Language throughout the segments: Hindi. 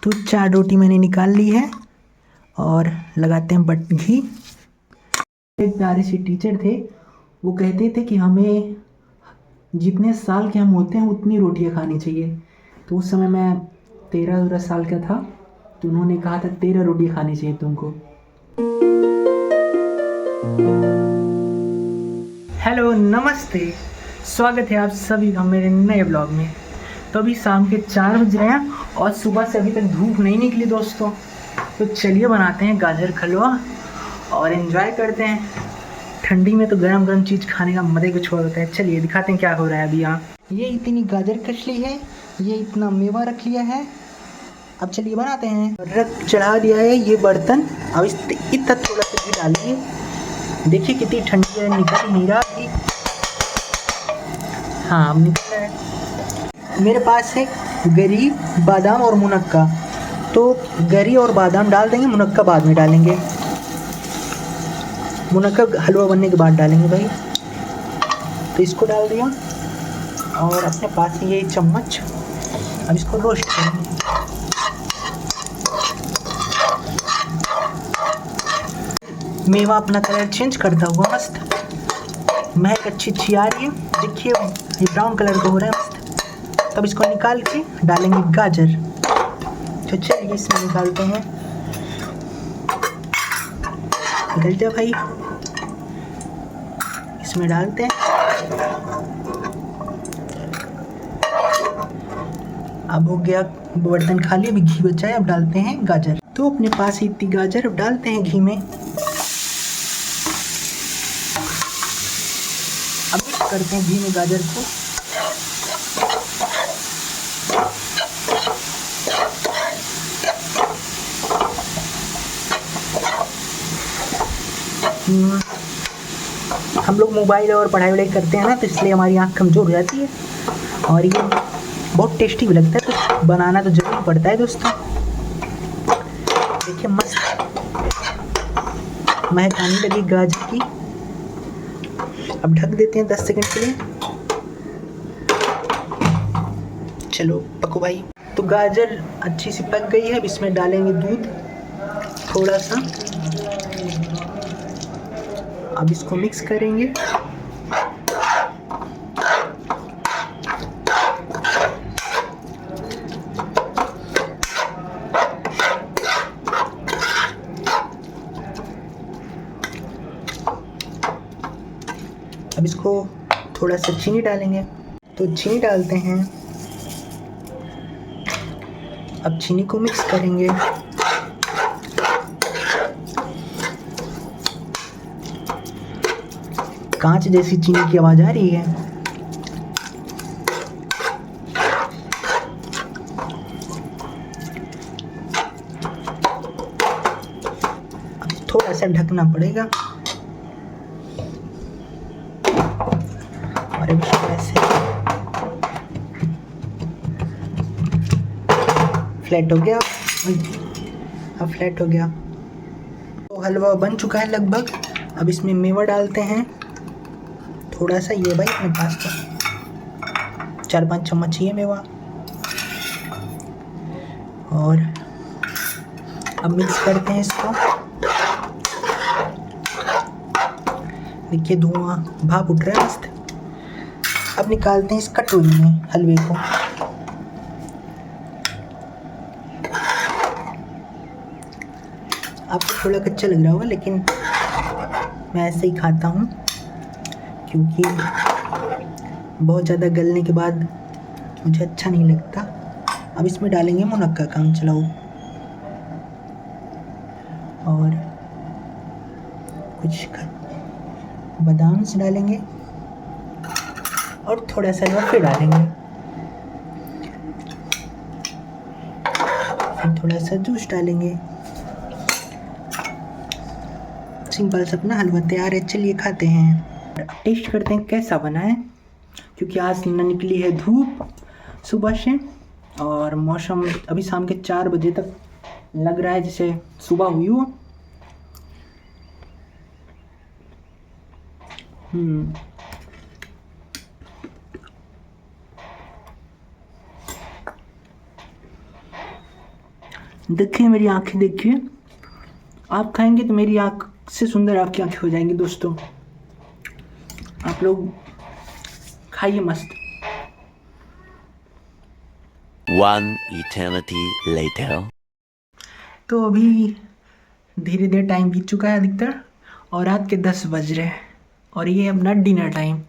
तो 4 रोटी मैंने निकाल ली है और लगाते हैं बट घी। एक प्यारे से टीचर थे, वो कहते थे कि हमें जितने साल के हम होते हैं उतनी रोटियां खानी चाहिए। तो उस समय मैं 13 साल का था, तो उन्होंने कहा था 13 रोटी खानी चाहिए तुमको। हेलो नमस्ते, स्वागत है आप सभी का मेरे नए ब्लॉग में। तो अभी शाम के 4 बज रहे हैं और सुबह से अभी तक धूप नहीं निकली दोस्तों। तो चलिए बनाते हैं गाजर का हलवा और एंजॉय करते हैं। ठंडी में तो गरम गरम चीज़ खाने का मज़ा ही कुछ और होता है। चलिए दिखाते हैं क्या हो रहा है अभी यहाँ। ये इतनी गाजर कस ली है, ये इतना मेवा रख लिया है। अब चलिए बनाते हैं। रख चढ़ा दिया है ये बर्तन। अब इतना थोड़ा सा घी डालिए। देखिए कितनी ठंडी है, निकल नहीं रहा अभी। हाँ अब निकल रहा है। मेरे पास है गरी, बादाम और मुनक्का। तो गरी और बादाम डाल देंगे, मुनक्का बाद में डालेंगे। मुनक्का हलवा बनने के बाद डालेंगे भाई। तो इसको डाल दिया और अपने पास ये चम्मच, अब इसको रोस्ट करेंगे। मेवा अपना कलर चेंज करता हुआ मस्त, महक अच्छी अच्छी आ रही है। देखिए ये ब्राउन कलर का हो रहा है मस्त। तब इसको निकाल के डालेंगे गाजर। तो चलिए इसमें निकालते हैं। निकल जा भाई, इसमें डालते हैं। अब हो गया बर्तन खाली, अभी घी बचा है। अब डालते हैं गाजर। तो अपने पास इतनी गाजर अब डालते हैं घी में। अब मिक्स करते हैं घी में गाजर को। हम लोग मोबाइल और पढ़ाई वढ़ाई करते हैं ना, तो इसलिए हमारी आँख कमज़ोर हो जाती है। और ये बहुत टेस्टी भी लगता है, तो बनाना तो जरूर पड़ता है दोस्तों। देखिए मस्त महक आने लगी गाजर की। अब ढक देते हैं 10 सेकंड के लिए। चलो पको भाई। तो गाजर अच्छी सी पक गई है। अब इसमें डालेंगे दूध थोड़ा सा। अब इसको मिक्स करेंगे। अब इसको थोड़ा सा चीनी डालेंगे। तो चीनी डालते हैं। अब चीनी को मिक्स करेंगे। कांच जैसी चीनी की आवाज आ रही है। अब थोड़ा सा ढकना पड़ेगा और ऐसे फ्लैट हो गया। अब फ्लैट हो गया। तो हलवा बन चुका है लगभग। अब इसमें मेवा डालते हैं थोड़ा सा। ये भाई अपने पास तो 4-5 चम्मच ये मेवा। और अब मिक्स करते हैं इसको। देखिए धुआं भाप उठ रहा है मस्त। अब निकालते हैं इस कटोरी में हलवे को। आपको थोड़ा कच्चा लग रहा होगा, लेकिन मैं ऐसे ही खाता हूँ क्योंकि बहुत ज़्यादा गलने के बाद मुझे अच्छा नहीं लगता। अब इसमें डालेंगे मुनक्का, काम चलाओ। और कुछ बादाम से डालेंगे और थोड़ा सा फिर डालेंगे। फिर थोड़ा सा जूस डालेंगे। सिंपल सा अपना हलवा तैयार है। चलिए खाते हैं, टेस्ट करते हैं कैसा बना है। क्योंकि आज न निकली है धूप सुबह से और मौसम अभी शाम के 4 बजे तक लग रहा है जैसे सुबह हुई हो। देखिए मेरी आंखें, देखिए आप खाएंगे तो मेरी आंख से सुंदर आपकी आंखें हो जाएंगी दोस्तों। आप लोग खाइए मस्त। One eternity later. तो अभी धीरे धीरे टाइम बीत चुका है अधिकतर, और रात के 10 बज रहे हैं और ये अपना डिनर टाइम।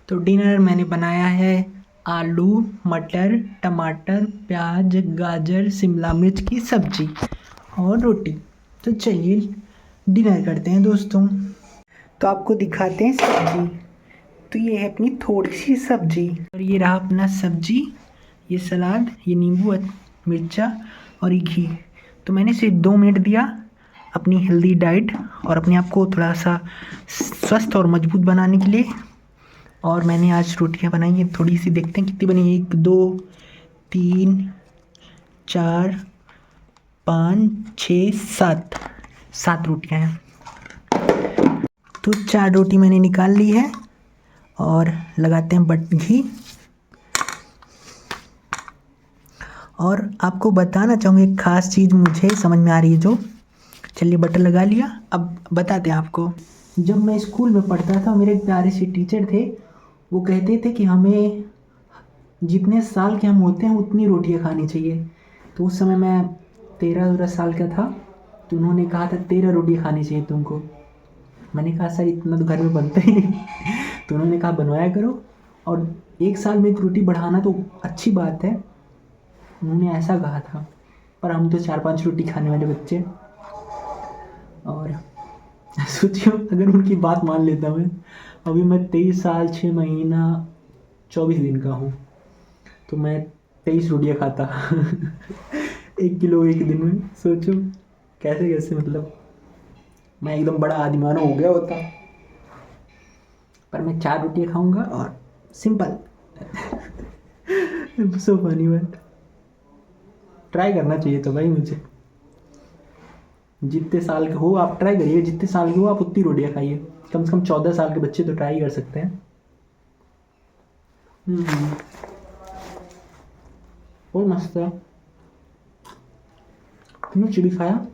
तो डिनर मैंने बनाया है आलू मटर टमाटर प्याज गाजर शिमला मिर्च की सब्जी और रोटी। तो चलिए डिनर करते हैं दोस्तों। तो आपको दिखाते हैं सब्जी। तो ये है अपनी थोड़ी सी सब्जी, और ये रहा अपना सब्जी, ये सलाद, ये नींबू मिर्चा और ये घी। तो मैंने सिर्फ 2 मिनट दिया अपनी हेल्दी डाइट और अपने आप को थोड़ा सा स्वस्थ और मजबूत बनाने के लिए। और मैंने आज रोटियां बनाई हैं थोड़ी सी, देखते हैं कितनी बनी। 1 2 3 4 5 6 7 रोटियां हैं। तो 4 रोटी मैंने निकाल ली है और लगाते हैं घी। और आपको बताना चाहूँगी एक ख़ास चीज़ मुझे समझ में आ रही है जो, चलिए बटर लगा लिया। अब बताते हैं आपको। जब मैं स्कूल में पढ़ता था मेरे एक प्यारे से टीचर थे, वो कहते थे कि हमें जितने साल के हम होते हैं उतनी रोटियां खानी चाहिए। तो उस समय मैं 13 साल का था, तो उन्होंने कहा था 13 रोटियां खानी चाहिए तुमको। मैंने कहा सर इतना तो घर में बनता ही नहीं। तो उन्होंने कहा बनवाया करो, और 1 साल में 1 रोटी बढ़ाना तो अच्छी बात है, उन्होंने ऐसा कहा था। पर हम तो 4-5 रोटी खाने वाले बच्चे। और सोचियो अगर उनकी बात मान लेता मैं, अभी मैं 23 साल 6 महीना 24 दिन का हूँ, तो मैं 23 रोटियाँ खाता। 1 किलो एक दिन में। सोचो कैसे कैसे, मतलब मैं एकदम बड़ा आदिमानव हो गया होता। पर मैं 4 रोटियाँ खाऊंगा और simple. So funny, but try करना चाहिए तो भाई मुझे। जितने साल के हो आप ट्राई करिए, जितने साल के हो आप उतनी रोटियां खाइए। कम से कम 14 साल के बच्चे तो ट्राई कर सकते हैं। बहुत मस्त है। मिर्च भी खाया,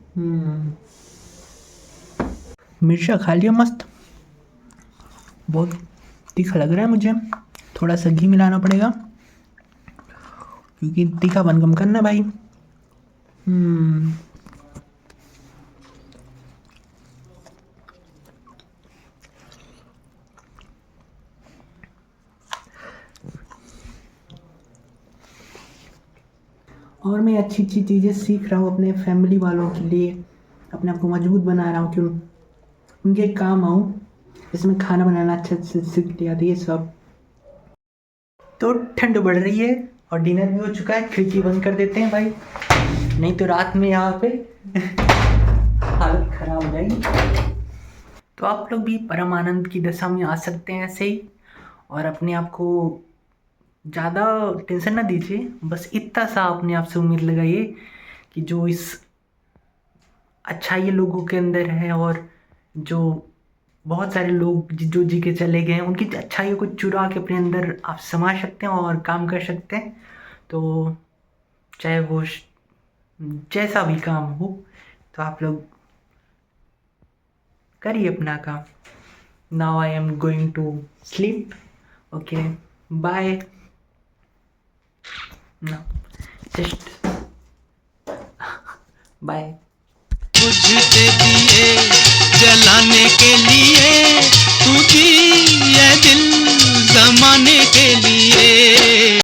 मिर्चा खा लिया मस्त। बहुत तीखा लग रहा है मुझे, थोड़ा सा घी मिलाना पड़ेगा क्योंकि तीखापन कम करना है भाई। और मैं अच्छी अच्छी चीज़ें सीख रहा हूँ अपने फैमिली वालों के लिए, अपने आप को मजबूत बना रहा हूँ कि उनके काम आऊँ। इसमें खाना बनाना अच्छे से सीख लिया था ये सब। तो ठंड बढ़ रही है और डिनर भी हो चुका है, खिड़की बंद कर देते हैं भाई, नहीं तो रात में यहाँ पे हालत खराब हो जाएगी। तो आप लोग भी परम आनंद की दशा में आ सकते हैं ऐसे ही, और अपने आप को ज़्यादा टेंशन ना दीजिए। बस इतना सा अपने आप से उम्मीद लगाइए कि जो इस अच्छाई लोगों के अंदर है, और जो बहुत सारे लोग जो जी के चले गए हैं, उनकी अच्छाइयों को चुरा के अपने अंदर आप समा सकते हैं और काम कर सकते हैं। तो चाहे वो जैसा भी काम हो, तो आप लोग करिए अपना काम। Now I am going to sleep. Okay bye. Now just bye. बुझते दिए